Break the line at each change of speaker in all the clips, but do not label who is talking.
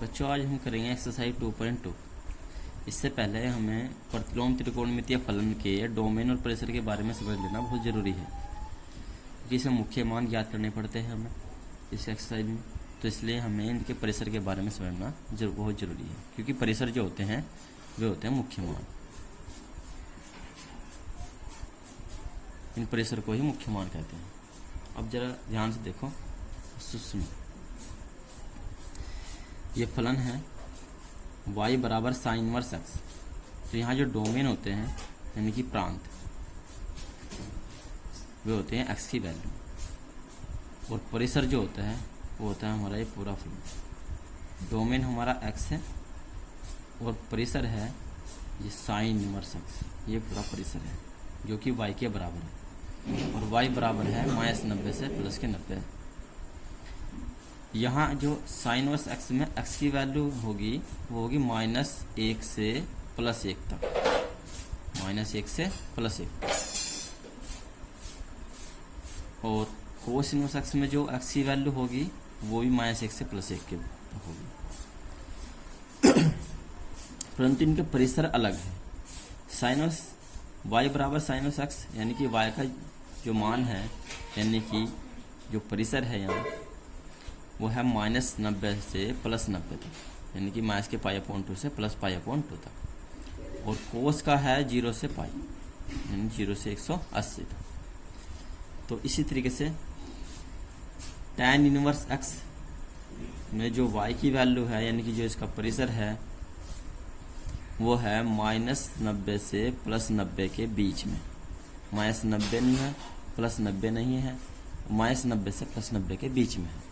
बच्चों आज हम करेंगे एक्सरसाइज 2.2। इससे पहले हमें प्रतिलोम त्रिकोणमितीय फलन के डोमेन और परिसर के बारे में समझ लेना बहुत ज़रूरी है, क्योंकि इसमें मुख्य मान ज्ञात करने पड़ते हैं हमें इस एक्सरसाइज में। तो इसलिए हमें इनके परिसर के बारे में समझना बहुत ज़रूरी है, क्योंकि परिसर जो होते हैं वे होते हैं मुख्य मान। इन परिसर को ही मुख्य मान कहते हैं। अब जरा ध्यान से देखो, सुनो। ये फलन है y बराबर साइन इनवर्स एक्स। तो यहाँ जो डोमेन होते हैं यानी कि प्रांत, वे होते हैं x की वैल्यू, और परिसर जो होता है वो होता है हमारा ये पूरा फलन। डोमेन हमारा x है और परिसर है ये साइन इनवर्स एक्स। ये पूरा परिसर है जो कि y के बराबर है, और y बराबर है -90 से +90। यहाँ जो साइन इनवर्स एक्स में x की वैल्यू होगी वो होगी -1 से +1 तक, -1 से +1 तक। और कोस इनवर्स एक्स में जो x की वैल्यू होगी वो भी -1 से +1 के होगी, परंतु इनके परिसर अलग है। साइन इनवर्स y बराबर साइन इनवर्स एक्स यानी कि y का जो मान है, यानी कि जो परिसर है यहाँ वो है -90 से +90 तक, यानी कि -π/2 से +π/2 तक। और कोस का है 0 से π, यानी 0 से 180 तक। तो इसी तरीके से tan इनवर्स x में जो y की वैल्यू है, यानी कि जो इसका परिसर है वो है -90 से +90 के बीच में। -90 नहीं है, +90 नहीं है, -90 से +90 के बीच में है।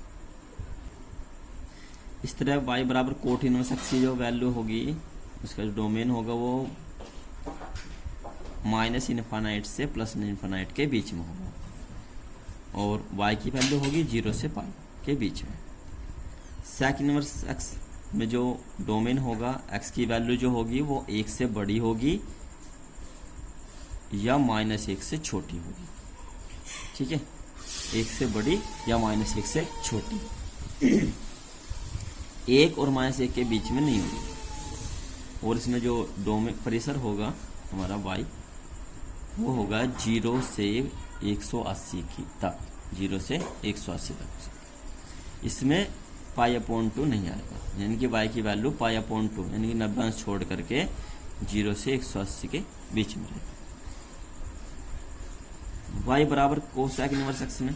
इस तरह y बराबर कोट इनवर्स एक्स की जो वैल्यू होगी, उसका जो डोमेन होगा वो -∞ से +∞ के बीच में होगा, और y की वैल्यू होगी 0 से π के बीच में। सेक इनवर्स एक्स में जो डोमेन होगा, x की वैल्यू जो होगी वो 1 से बड़ी होगी या -1 से छोटी होगी। ठीक है, 1 से बड़ी या -1 से छोटी, 1 और -1 के बीच में नहीं होगी। और इसमें जो डोमेन परिसर होगा हमारा y वो होगा 0 से 180 की तक, 0 से 180 तक। इसमें π/2 नहीं आएगा, यानी कि y की वैल्यू π/2 यानी कि 90 अंश छोड़ करके 0 से 180 के बीच में रहेगा। y बराबर कोसेक इनवर्स एक्स में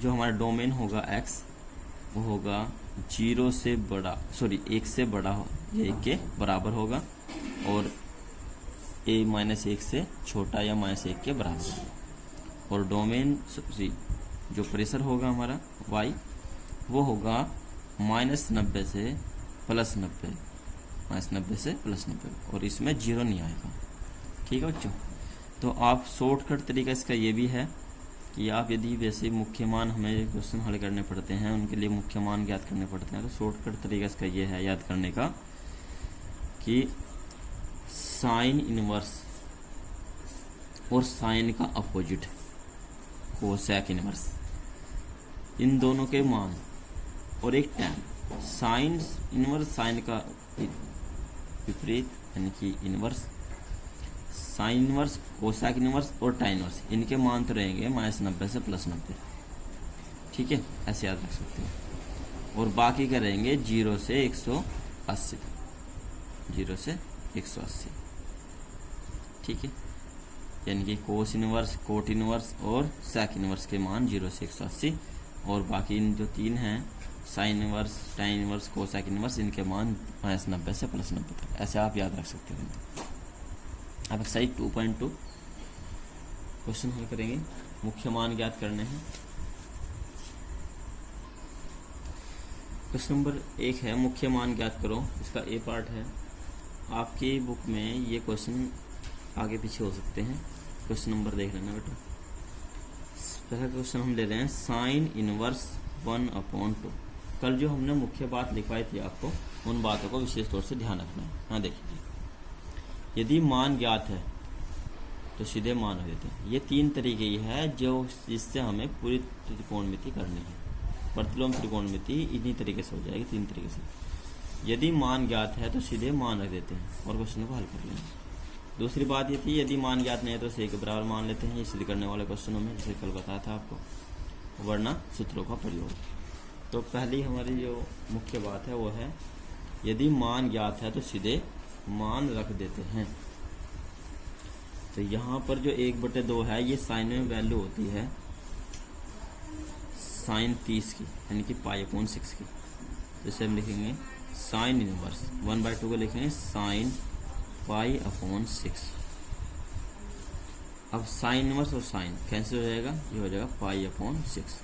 जो हमारा डोमेन होगा x वो होगा 1 से बड़ा या 1 के बराबर होगा, और -1 से छोटा या -1 के बराबर होगा। और डोमेन जो परिसर होगा हमारा y वो होगा -90 से +90, -90 से +90, और इसमें 0 नहीं आएगा। ठीक है बच्चों, तो आप शॉर्टकट तरीका इसका ये भी है कि आप यदि वैसे मुख्य मान हमें क्वेश्चन हल करने पड़ते हैं, उनके लिए मुख्य मान ज्ञात करने पड़ते हैं, तो शॉर्टकट तरीका इसका ये है याद करने का कि साइन इनवर्स और साइन का अपोजिट कोसेक इनवर्स, इन दोनों के मान, और एक टैन। साइन इनवर्स साइन का विपरीत यानी कि inverse, sine inverse, cosec inverse और tan इनवर्स, इनके मान तो रहेंगे -90 से +90। ठीक है, ऐसे याद रख सकते हैं। और बाकी का रहेंगे 0 से 180 तक, 0 से 180। ठीक है, यानी कि कोस इनवर्स, कोट इनवर्स और सेक इनवर्स के मान 0 से 180, और बाकी इन जो तीन हैं sine inverse, tan inverse, cosec inverse, इनके मान -90 से +90 तक। ऐसे आप याद रख सकते हैं। अब एक्सरसाइज 2.2 क्वेश्चन हल करेंगे, मुख्य मान ज्ञात करने हैं। क्वेश्चन नंबर 1 है मुख्य मान ज्ञात करो। इसका ए पार्ट है। आपकी बुक में ये क्वेश्चन आगे पीछे हो सकते हैं, क्वेश्चन नंबर देख लेना बेटा। पहला क्वेश्चन हम ले रहे हैं साइन इनवर्स 1/2। कल जो हमने मुख्य बात लिखवाई थी आपको, उन बातों को विशेष तौर से ध्यान रखना है। हाँ देखिए, यदि मान ज्ञात है तो सीधे मान हो देते हैं। ये 3 तरीके है जो जिससे हमें पूरी त्रिकोणमिति करनी है। प्रतिलोम त्रिकोणमिति इन्हीं तरीके से हो जाएगी, 3 तरीके से। यदि मान ज्ञात है तो सीधे मान रख देते हैं और क्वेश्चन को हल कर लेंगे। दूसरी बात ये थी, यदि मान ज्ञात नहीं है तो से के बराबर मान लेते हैं, इसलिए करने वाले क्वेश्चनों में, जैसे कल बताया था आपको, वरना सूत्रों का प्रयोग। तो पहली हमारी जो मुख्य बात है वो है, यदि मान ज्ञात है तो सीधे मान रख देते हैं। तो यहाँ पर जो 1/2 है, ये साइन में वैल्यू होती है साइन 30 की, यानी कि π/6 की। जैसे हम लिखेंगे साइन इनवर्स 1/2 को लिखेंगे साइन π/6। अब साइन इनवर्स और साइन कैंसिल हो जाएगा, ये हो जाएगा π/6।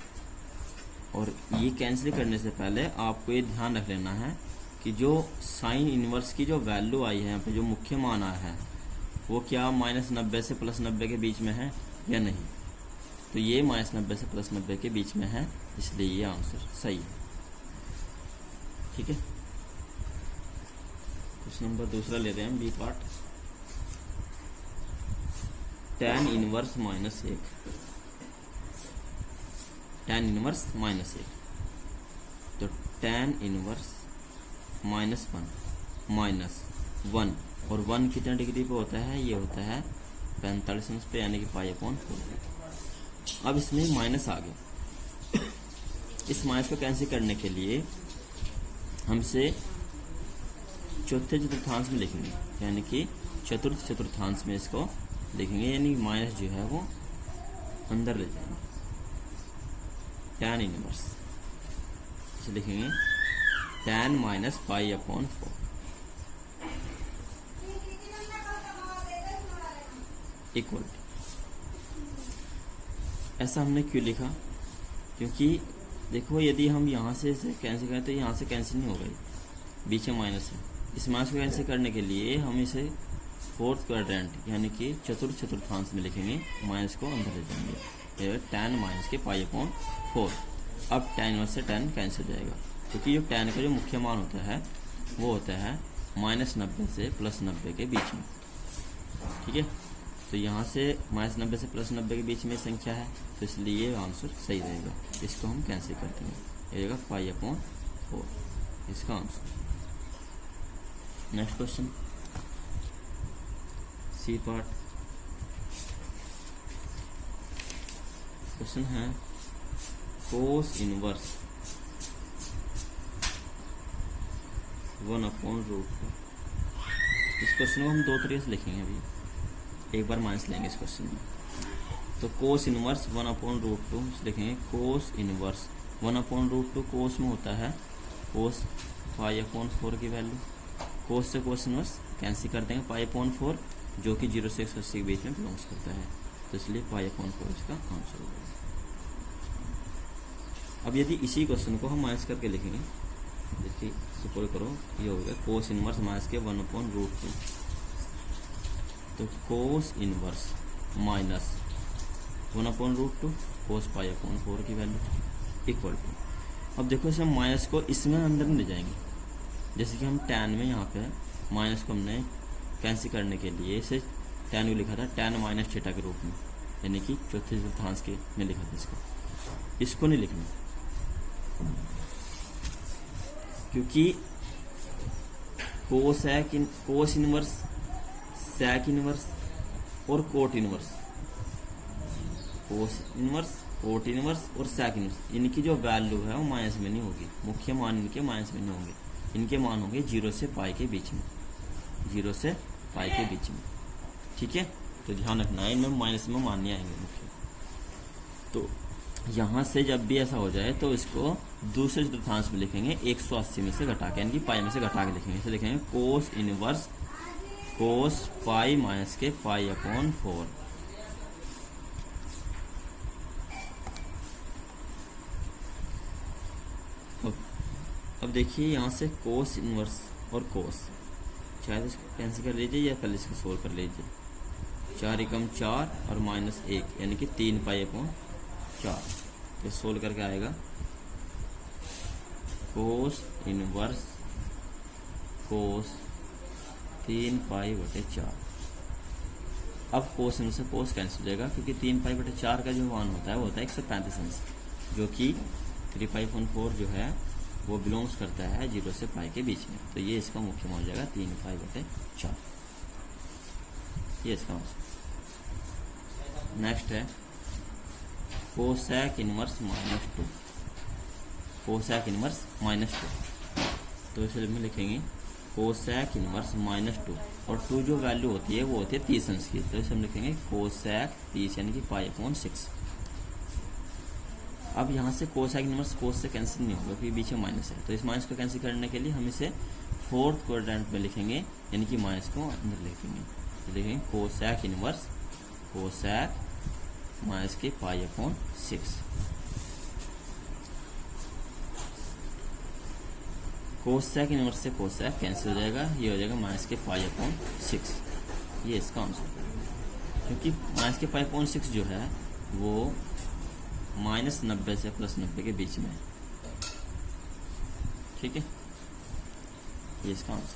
और ये कैंसिल करने से पहले आपको ये ध्यान रख लेना है कि जो साइन इनवर्स की जो वैल्यू आई है यहाँ पे, जो मुख्य मान आया है, वो क्या -90 से +90 के बीच में है या नहीं। तो ये -90 से +90 के बीच में है, इसलिए ये आंसर सही है। ठीक है, क्वेश्चन नंबर दूसरा लेते हैं हम, B part. tan inverse -1, tan inverse -1। तो tan इनवर्स -1 और 1 कितने डिग्री पे होता है, ये होता है 45 अंश पे, यानी कि π/4। अब इसमें माइनस आ गया। इस माइनस को कैंसिल करने के लिए हमसे चौथे चतुर्थांश में लिखेंगे, यानी कि चतुर्थ चतुर्थांश में इसको लिखेंगे, यानी माइनस जो है वो अंदर ले जाएंगे। tan इनवर्स इसे लिखेंगे tan -π/4 इक्वल। ऐसा हमने क्यों लिखा, क्योंकि देखो यदि हम यहाँ से इसे कैंसिल करें तो यहाँ से कैंसिल नहीं होगा, बीच में माइनस है। इस माइनस को कैंसिल करने के लिए हम इसे फोर्थ क्वाड्रेंट यानी कि चतुर्थ चतुर्थांश में लिखेंगे, माइनस को अंदर ले जाएंगे, tan -π/4। अब tan इनवर्स से tan कैंसिल हो जाएगा, क्योंकि जो tan का जो मुख्य मान होता है वो होता है -90 से +90 के बीच में। ठीक है, तो यहाँ से -90 से +90 के बीच में संख्या है, तो इसलिए ये आंसर सही रहेगा। इसको हम कैंसिल कर देंगे, ये रहेगा π/4 इसका answer. Next question, C part. Question है कोस इनवर्स 1/√2। इस क्वेश्चन को हम 2 तरीके से लिखेंगे, अभी एक बार माइनस लेंगे इस क्वेश्चन में। तो कोस इनवर्स 1/√2 लिखेंगे, कोस इनवर्स 1/√2 कोस में होता है कोस π/4 की वैल्यू। कोस से कोस इनवर्स कैंसिल कर देंगे, π/4 जो कि 0 से 180 के बीच में बिलोंग्स करता है, तो इसलिए π/4 इसका आंसर होगा। अब यदि इसी क्वेश्चन को हम माइनस करके लिखेंगे, देखिए सपोज करो ये हो गया कोस इनवर्स माइनस के 1/√2। तो कोस इनवर्स माइनस 1/√2 कोस π/4 की वैल्यू इक्वल टू। अब देखो इसे माइनस को इसमें अंदर ले जाएंगे, जैसे कि हम tan में यहाँ पे माइनस को हमने कैंसिल करने के लिए इसे tan को लिखा था tan -θ के रूप में, यानी कि चौथे चतुर्थांश के में लिखा था इसको नहीं लिखना, क्योंकि कोस इनवर्स, sec इनवर्स और cot inverse, cos inverse, cot inverse और sec इनवर्स, इनकी जो वैल्यू है वो माइनस में नहीं होगी, मुख्य मान इनके माइनस में नहीं होंगे, इनके मान होंगे 0 से π के बीच में, 0 से π के बीच में। ठीक है, तो ध्यान रखना है, इनमें माइनस में मान नहीं आएंगे मुख्य। तो यहाँ से जब भी ऐसा हो जाए तो इसको दूसरे चतुर्थांश में लिखेंगे 180 में से घटा के, यानी कि π में से घटा के लिखेंगे। इसे लिखेंगे कोस इनवर्स कोस π माइनस के π/4। अब देखिए यहाँ से कोस इनवर्स और कोस, शायद इसको कैंसिल कर लीजिए या पहले इसको सोल्व कर लीजिए। 4 × 4 और -1 यानी कि 3 π/4। तो सोल्व करके आएगा कोस इनवर्स कोस 3 π/4। अब कोस इनवर्स से कोस कैंसिल हो जाएगा, क्योंकि 3 π/4 का जो मान होता है वो होता है 135 अंश, जो कि 3π/4 जो है वो बिलोंग्स करता है 0 से पाई के बीच में, तो ये इसका मुख्य मान हो जाएगा 3π/4, ये इसका आंसर। नेक्स्ट है कोसेक इनवर्स -2, कोसेक इनवर्स -2, तो इसे में लिखेंगे कोसेक इनवर्स -2, और 2 जो वैल्यू होती है वो होती है 30 अंश की, तो इसे हम लिखेंगे कोसेक 30 यानी कि π/6। अब यहाँ से कोसेक इनवर्स कोस से कैंसिल नहीं होगा क्योंकि बीच में माइनस है, तो इस माइनस को कैंसिल करने के लिए हम इसे फोर्थ क्वाड्रेंट में लिखेंगे, यानी कि माइनस को अंदर लिखेंगे, तो लिखेंगे कोसेक इनवर्स कोसेक माइनस के π/6। कोसेक इनवर्स से कोसेक कैंसिल हो जाएगा, ये हो जाएगा माइनस के π/6, ये इसका आंसर। क्योंकि माइनस के π/6 जो है वो -90 से +90 के बीच में है, ठीक है, ये इसका आंसर।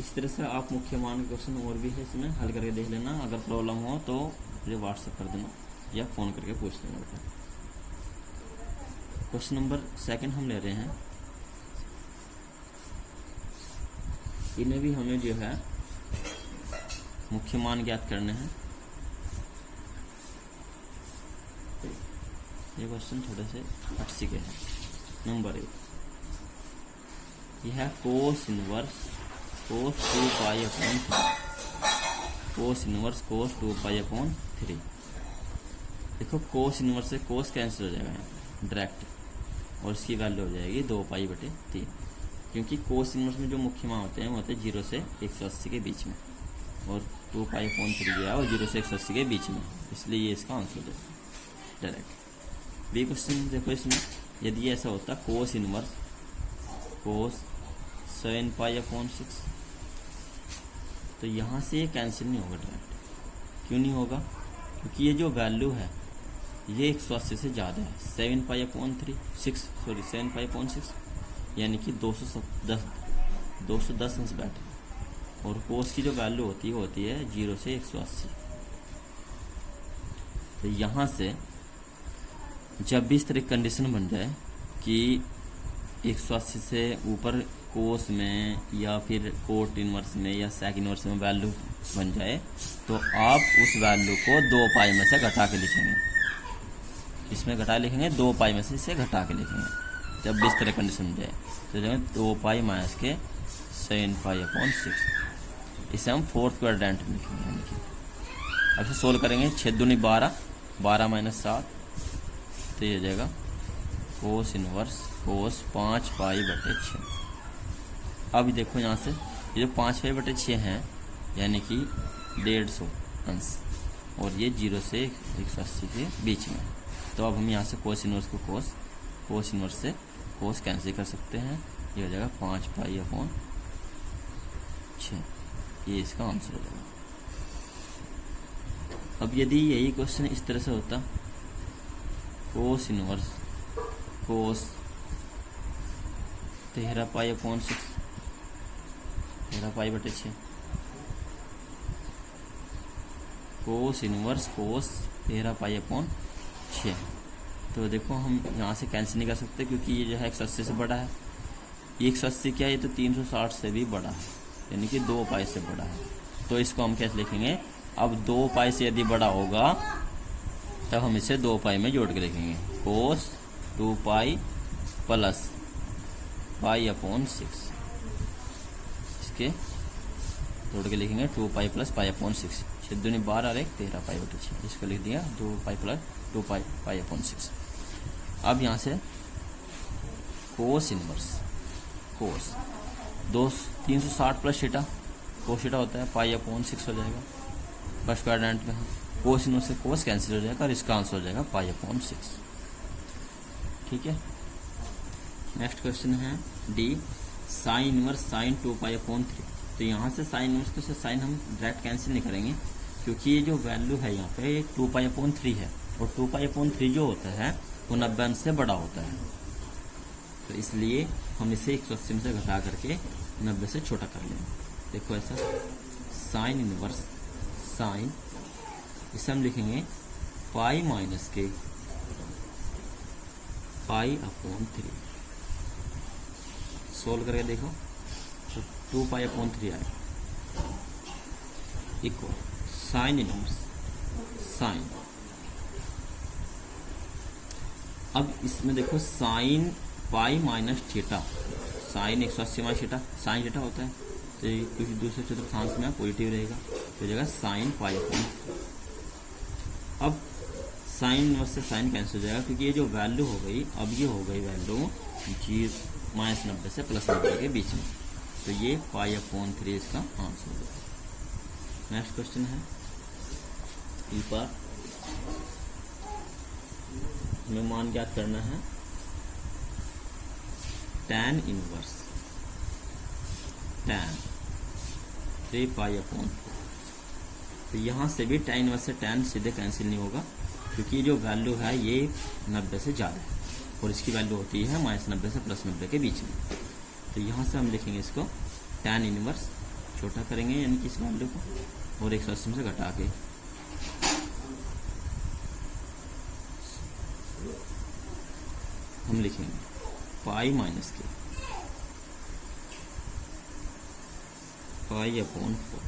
इस तरह से आप मुख्य मान के क्वेश्चन और भी है इसमें हल करके देख लेना, अगर प्रॉब्लम हो तो मुझे व्हाट्सएप कर देना या फ़ोन करके पूछ लेना। क्वेश्चन नंबर 2 हम ले रहे हैं, इन्हें भी हमें जो है मुख्य मान ज्ञात करने हैं। ये क्वेश्चन थोड़े से हटसी के हैं। नंबर 1, यह है कोस इनवर्स कोस 2π/3, कोस इनवर्स कोस 2π/3। देखो कोस इनवर्स से कोस कैंसिल हो जाएगा डायरेक्ट, और इसकी वैल्यू हो जाएगी 2π/3, क्योंकि कोस इनवर्स में जो मुख्य मान होते हैं वो होते हैं 0 से 180 के बीच में, और 2π/3 जो है वो 0 से 180 के बीच में, इसलिए ये इसका आंसर हो जाएगा डायरेक्ट। बी क्वेश्चन देखो, इसमें यदि ऐसा होता कोस इनवर्स कोस 7π/6, तो यहाँ से ये कैंसिल नहीं होगा डायरेक्ट। क्यों नहीं होगा? क्योंकि ये जो वैल्यू है ये 180 से ज़्यादा है, 7π/6 यानी कि 210 अंश बैठ, और कोस की जो वैल्यू होती है 0 से 180। तो यहाँ से जब भी इस तरह कंडीशन बन जाए कि 180 से ऊपर कोस में या फिर कोट इनवर्स में या सेक इनवर्स में वैल्यू बन जाए, तो आप उस वैल्यू को 2π में से घटा के लिखेंगे। इसमें घटा लिखेंगे 2π में से इसे घटा के लिखेंगे। जब भी इस तरह कंडीशन बन जाए तो लिखेंगे 2π माइनस के 7π/6, इसे हम फोर्थ क्वाड्रेंट में लिखेंगे। अब इसे सोल्व करेंगे, 6 दूनी 12, 12 - 7, तो ये हो जाएगा कोस इनवर्स कोस 5π/6। अब देखो यहाँ से ये जो 5π/6 है यानी कि 150 अंश, और ये 0 से 180 के बीच में। तो अब हम यहाँ से कोस इनवर्स को कोस इनवर्स से कोस कैंसिल कर सकते हैं, ये हो जाएगा 5π/6, ये इसका आंसर हो जाएगा। अब यदि यही क्वेश्चन इस तरह से होता कोस इनवर्स कोस 13π/6, 13π/6, कोस इनवर्स कोस 13π/6, तो देखो हम यहाँ से कैंसिल नहीं कर सकते क्योंकि ये जो है 180 से बड़ा है। ये 180 क्या है, ये तो 360 से भी बड़ा है, यानी कि 2π से बड़ा है। तो इसको हम कैसे लिखेंगे? अब 2π से यदि बड़ा होगा तब हम इसे 2π में जोड़ के लिखेंगे, कोस 2π प्लस π/6, इसके जोड़ के लिखेंगे 2π प्लस π/6, 6 दूनी 12 और 1 13π/6, इसको लिख दिया 2π प्लस 2π/6। अब यहाँ से कोस इनवर्स कोस 360 प्लस थीटा, कोस थीटा होता है π/6 हो जाएगा फर्स्ट क्वाड्रेंट में। कोस इनवर्स से कोस कैंसिल हो जाएगा और इसका आंसर हो जाएगा π/6, ठीक है। नेक्स्ट क्वेश्चन है डी, साइन इनवर्स साइन 2π/3। तो यहाँ से साइन इनवर्स को साइन हम डायरेक्ट कैंसिल नहीं करेंगे क्योंकि ये जो वैल्यू है यहाँ पे 2π/3 है, और 2π/3 जो होता है वो 90 अंश से बड़ा होता है, तो इसलिए हम इसे 180 में से घटा करके 90 से छोटा कर लेंगे। देखो ऐसा साइन इनवर्स साइन, इसे हम लिखेंगे π - के पाई अपॉन 3। सोल्व करके देखो तो 2 पाई अपॉन 3 आए इक्वल साइन इनवर्स साइन। अब इसमें देखो sine pi minus theta, sine 180 minus theta, sine theta होता है तो कुछ दूसरे चतुर्थांश में पॉजिटिव रहेगा तो जगह साइन पाई अपॉन। अब साइन इनवर्स से साइन कैंसिल हो जाएगा क्योंकि ये जो वैल्यू हो गई अब ये हो गई वैल्यू -90 से +90 के बीच में, तो ये पाई अपॉन 3 इसका आंसर होगा। नेक्स्ट क्वेश्चन है ई पर हमें मान ज्ञात करना है tan inverse tan 3 pi upon 4। तो यहाँ से भी tan इनवर्स से tan सीधे कैंसिल नहीं होगा क्योंकि जो वैल्यू है ये 90 से ज़्यादा है और इसकी वैल्यू होती है -90 से +90 के बीच में। तो यहाँ से हम लिखेंगे इसको tan इनवर्स, छोटा करेंगे यानी कि इस वैल्यू को और 180 से घटा के हम लिखेंगे पाई माइनस के पाई अपॉन 4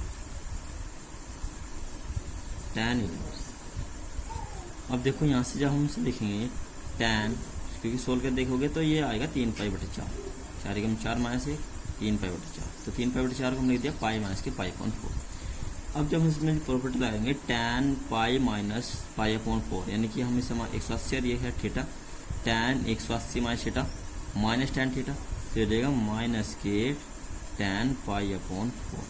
tan इनवर्स। अब देखो यहाँ से जब हम इसे लिखेंगे tan, क्योंकि सोल्व कर देखोगे तो ये आएगा 3 पाई बटे 4, 4 एकम 4 माइनस 1 3 पाई बटे 4, तो 3 पाई बटे 4 को हम लिख दिया पाई माइनस के पाई अपॉन 4। अब जब हम इसमें प्रॉपर्टी लगाएंगे tan pi minus pi upon 4 यानी कि हम इसे 180 और ये है theta, tan 180 minus theta minus tan theta तो ये देगा माइनस के tan पाई अपॉन 4।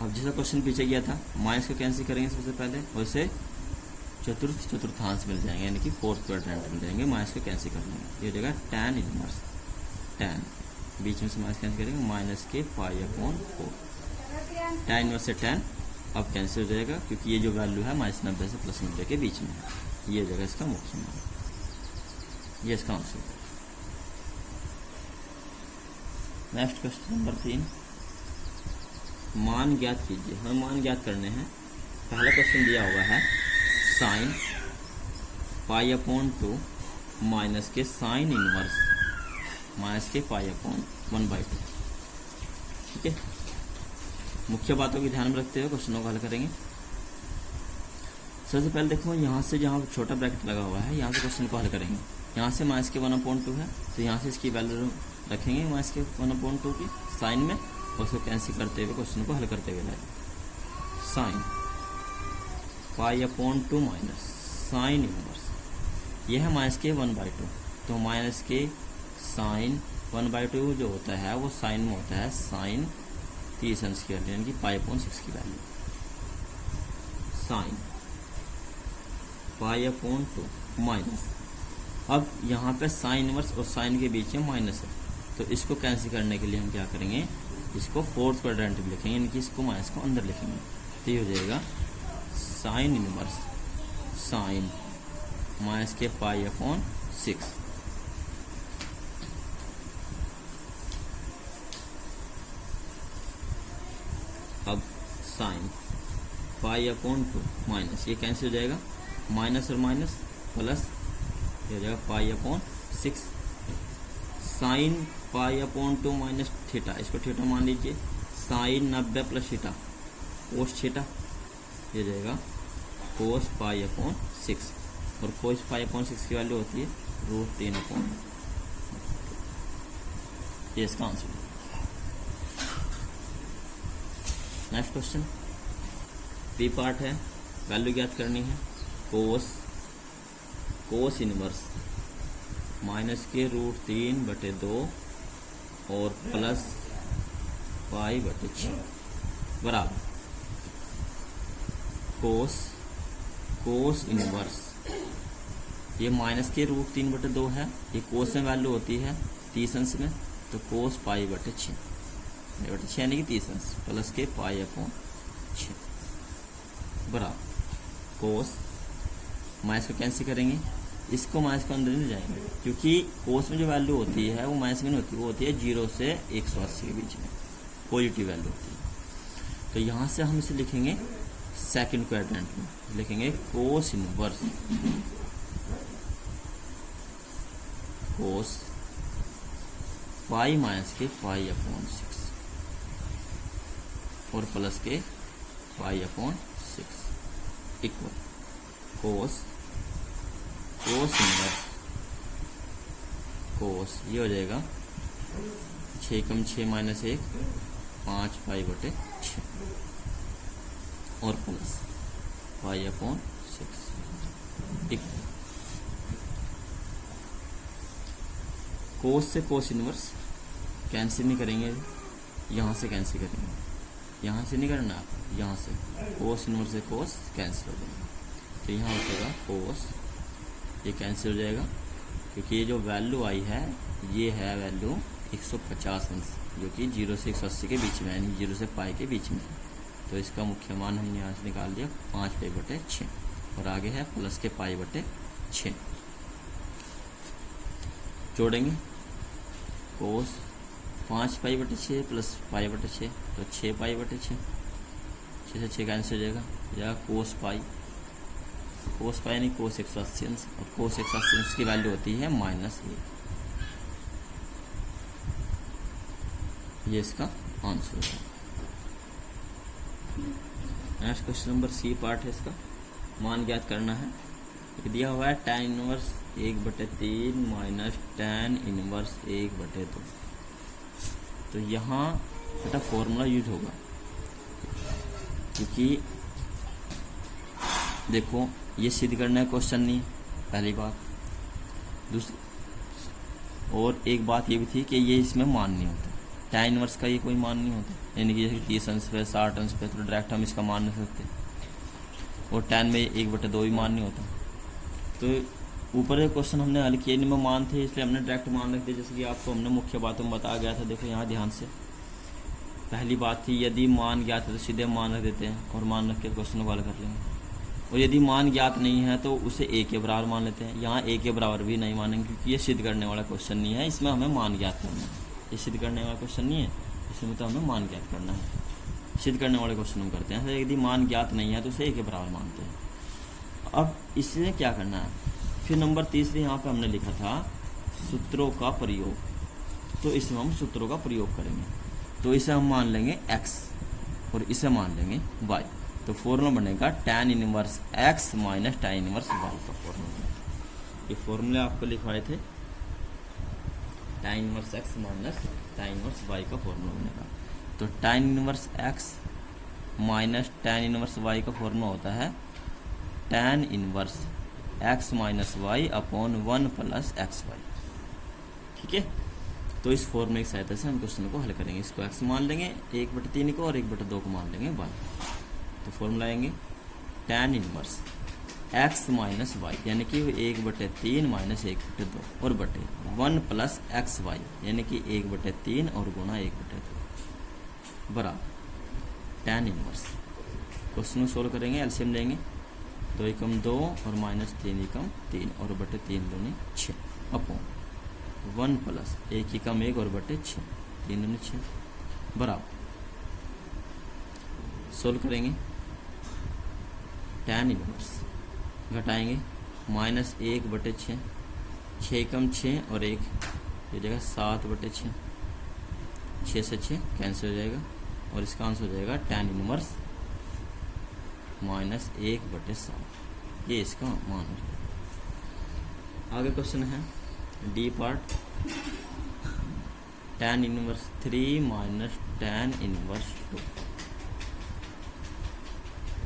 अब जैसा क्वेश्चन पीछे गया था माइनस को कैंसिल करेंगे सबसे पहले, वैसे चतुर्थांश मिल जाएंगे यानी कि 4th क्वाड्रेंट मिल जाएंगे, माइनस को कैंसिल कर लेंगे, ये हो जाएगा tan इनवर्स tan, बीच में से माइनस कैंसिल करेंगे माइनस के पाई अपॉन 4। tan इनवर्स से tan अब कैंसिल हो जाएगा क्योंकि ये जो वैल्यू है -90 से +90 के बीच में है, ये हो जाएगा इसका मुख्य मान, ये इसका आंसर। नेक्स्ट क्वेश्चन नंबर 3, मान ज्ञात कीजिए। हमें मान ज्ञात करने हैं। पहला क्वेश्चन दिया हुआ है साइन पाई अपॉन 2 माइनस के साइन इनवर्स माइनस के पाई अपॉन 1/2। ठीक है, मुख्य बातों की ध्यान में रखते हुए क्वेश्चनों को हल करेंगे। सबसे पहले देखो यहाँ से जहाँ छोटा ब्रैकेट लगा हुआ है यहाँ से क्वेश्चन को हल करेंगे। यहाँ से माइनस के 1/2 है तो यहाँ से इसकी वैल्यू रखेंगे माइनस के 1/2 की साइन में, और उसको कैंसिल करते हुए क्वेश्चन को हल करते हुए लाएंगे। Sign pi upon 2 minus sine inverse, यह है माइनस के 1/2, तो माइनस के साइन 1/2 जो होता है वो साइन में होता है साइन 30 अंश की वैल्यू यानी कि पाई अपॉन 6 की value. Sign pi upon 2 minus, अब यहाँ पे साइन इनवर्स और साइन के बीच में माइनस है तो इसको कैंसिल करने के लिए हम क्या करेंगे, इसको 4th क्वाड्रेंट में लिखेंगे यानी कि इसको माइनस को अंदर लिखेंगे, तो ये हो जाएगा साइन इनवर्स साइन माइनस के पाई अपॉन 6। अब साइन पाई अपॉन 2 माइनस, ये कैंसिल हो जाएगा, माइनस और माइनस प्लस, ये हो जाएगा pi upon 6। Sine pi upon 2 minus theta, इसको थीटा मान लीजिए, sine 90 plus theta cos theta, ये जाएगा कोस पाई अपॉन 6, और कोस पाई अपॉन 6 की वैल्यू होती है √3 अपॉन, ये इसका आंसर है। नेक्स्ट क्वेश्चन बी पार्ट है, वैल्यू ज्ञात करनी है। कोस इनवर्स माइनस के √3/2 और प्लस पाई/6 बराबर कोस इनवर्स, ये माइनस के √3/2 है, ये कोस में वैल्यू होती है 30 अंश में, तो कोस पाई/6 यानी कि 30 अंश प्लस के पाई अपॉन 6 बराबर कोस, माइनस को कैंसिल करेंगे, इसको माइनस को अंदर नहीं जाएंगे क्योंकि कोस में जो वैल्यू होती है वो माइनस में नहीं होती, वो होती है 0 से 180 के बीच में, पॉजिटिव वैल्यू होती है। तो यहाँ से हम इसे लिखेंगे सेकंड क्वाड्रेंट में, लिखेंगे कोस इनवर्स कोस पाई माइनस के पाई अपॉन 6 और प्लस के पाई अपॉन 6 इक्वल कोस इनवर्स कोस ये हो जाएगा 6 कम 6 माइनस 1 5 पाई बटे 6 और प्लस पाई अपॉन 6 इक्वल कोस से कोस इनवर्स कैंसिल नहीं करेंगे, यहाँ से कैंसिल करेंगे, यहाँ से नहीं करना आप, यहाँ से कोस इनवर्स से कोस कैंसिल हो जाएगा। तो यहाँ हो जाएगा कोस, ये कैंसिल हो जाएगा क्योंकि ये जो वैल्यू आई है ये है वैल्यू 150 अंश जो कि 0 से 180 के बीच में है, यानी 0 से पाई के बीच में है। तो इसका मुख्य मान हमने यहाँ से निकाल दिया 5 पाई बटे 6 और आगे है प्लस के पाई बटे 6। जोड़ेंगे कोस 5 पाई बटे 6 प्लस पाई बटे 6 तो 6 पाई बटे 6, 6 से 6 कैंसिल हो जाएगा कोस पाई यानी कोस 180 अंश और कोस 180 अंश की वैल्यू होती है -1। ये इसका आंसर है। Next question number C part है, इसका मान ज्ञात करना है। दिया हुआ है tan inverse 1/3 minus tan inverse 1/2। तो यहाँ बेटा फॉर्मूला यूज होगा क्योंकि देखो ये सिद्ध करना है क्वेश्चन नहीं, पहली बात। दूसरी और एक बात ये भी थी कि ये इसमें मान नहीं होता, tan इनवर्स का ये कोई मान नहीं होता, यानी कि जैसे 30 अंश पे 60 अंश पे तो डायरेक्ट हम इसका मान नहीं सकते। और tan में 1/2 भी मान नहीं होता। तो ऊपर एक क्वेश्चन हमने हल किए इनमें मान थे, इसलिए हमने डायरेक्ट मान रख दिया, जैसे कि आपको हमने मुख्य बातों में बताया गया था। देखो यहाँ ध्यान से, पहली बात थी यदि मान ज्ञात है तो सीधे मान रख देते हैं और मान रख के क्वेश्चन को हल कर लेंगे। और यदि मान ज्ञात नहीं है तो उसे a के बराबर मान लेते हैं। यहाँ a के बराबर भी नहीं मानेंगे क्योंकि ये सिद्ध करने वाला क्वेश्चन नहीं है, इसमें हमें मान ज्ञात करना है। ये सिद्ध करने वाला क्वेश्चन नहीं है, इसमें तो हमें मान ज्ञात करना है। सिद्ध करने वाले क्वेश्चन हम करते हैं, यदि मान ज्ञात नहीं है तो उसे a के बराबर मानते हैं। अब इससे क्या करना है, फिर नंबर तीसरे यहाँ पे हमने लिखा था सूत्रों का प्रयोग, तो इसमें हम सूत्रों का प्रयोग करेंगे। तो इसे हम मान लेंगे x और इसे मान लेंगे y। तो फॉर्मूला बनेगा tan inverse x minus tan inverse y का फॉर्मूला। ये फॉर्मूले आपको लिखवाए थे, tan inverse x minus tan inverse y का फॉर्मूला बनेगा। तो tan inverse x minus tan inverse y का फॉर्मूला होता है tan inverse x minus y upon 1 plus XY। ठीक है, तो इस फॉर्मूले की सहायता से हम क्वेश्चन को हल करेंगे। इसको x मान लेंगे 1/3 को और 1/2 को मान लेंगे y। तो फॉर्मूला आएंगे tan inverse x minus y यानी कि 1/3 माइनस 1/2 और बटे 1 प्लस XY यानी कि 1/3 और गुणा 1/2 बराबर tan इनवर्स। क्वेश्चन को सोल्व करेंगे, एलसीएम लेंगे, 2 एकम 2 और माइनस 3 एकम 3 और बटे 3 दूनी 6 अपॉन 1 प्लस 1 एकम 1 और बटे 6 3 दूनी 6 बराबर। सोल्व करेंगे, tan इनवर्स घटाएंगे -1/6, 6 एकम 6 और 1 ये जगह 7/6, 6 से 6 कैंसिल हो जाएगा और इसका आंसर हो जाएगा tan इनवर्स -1/7। ये इसका मान हो जाएगा। आगे क्वेश्चन है D part, tan inverse 3 minus tan inverse 2।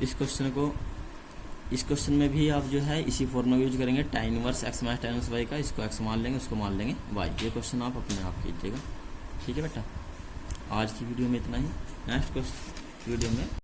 इस क्वेश्चन में भी आप जो है इसी फॉर्मूला यूज करेंगे, tan inverse x minus tan inverse y का। इसको x मान लेंगे, उसको मान लेंगे y। ये क्वेश्चन आप अपने आप कीजिएगा। ठीक है बेटा, आज की वीडियो में इतना ही। नेक्स्ट क्वेश्चन वीडियो में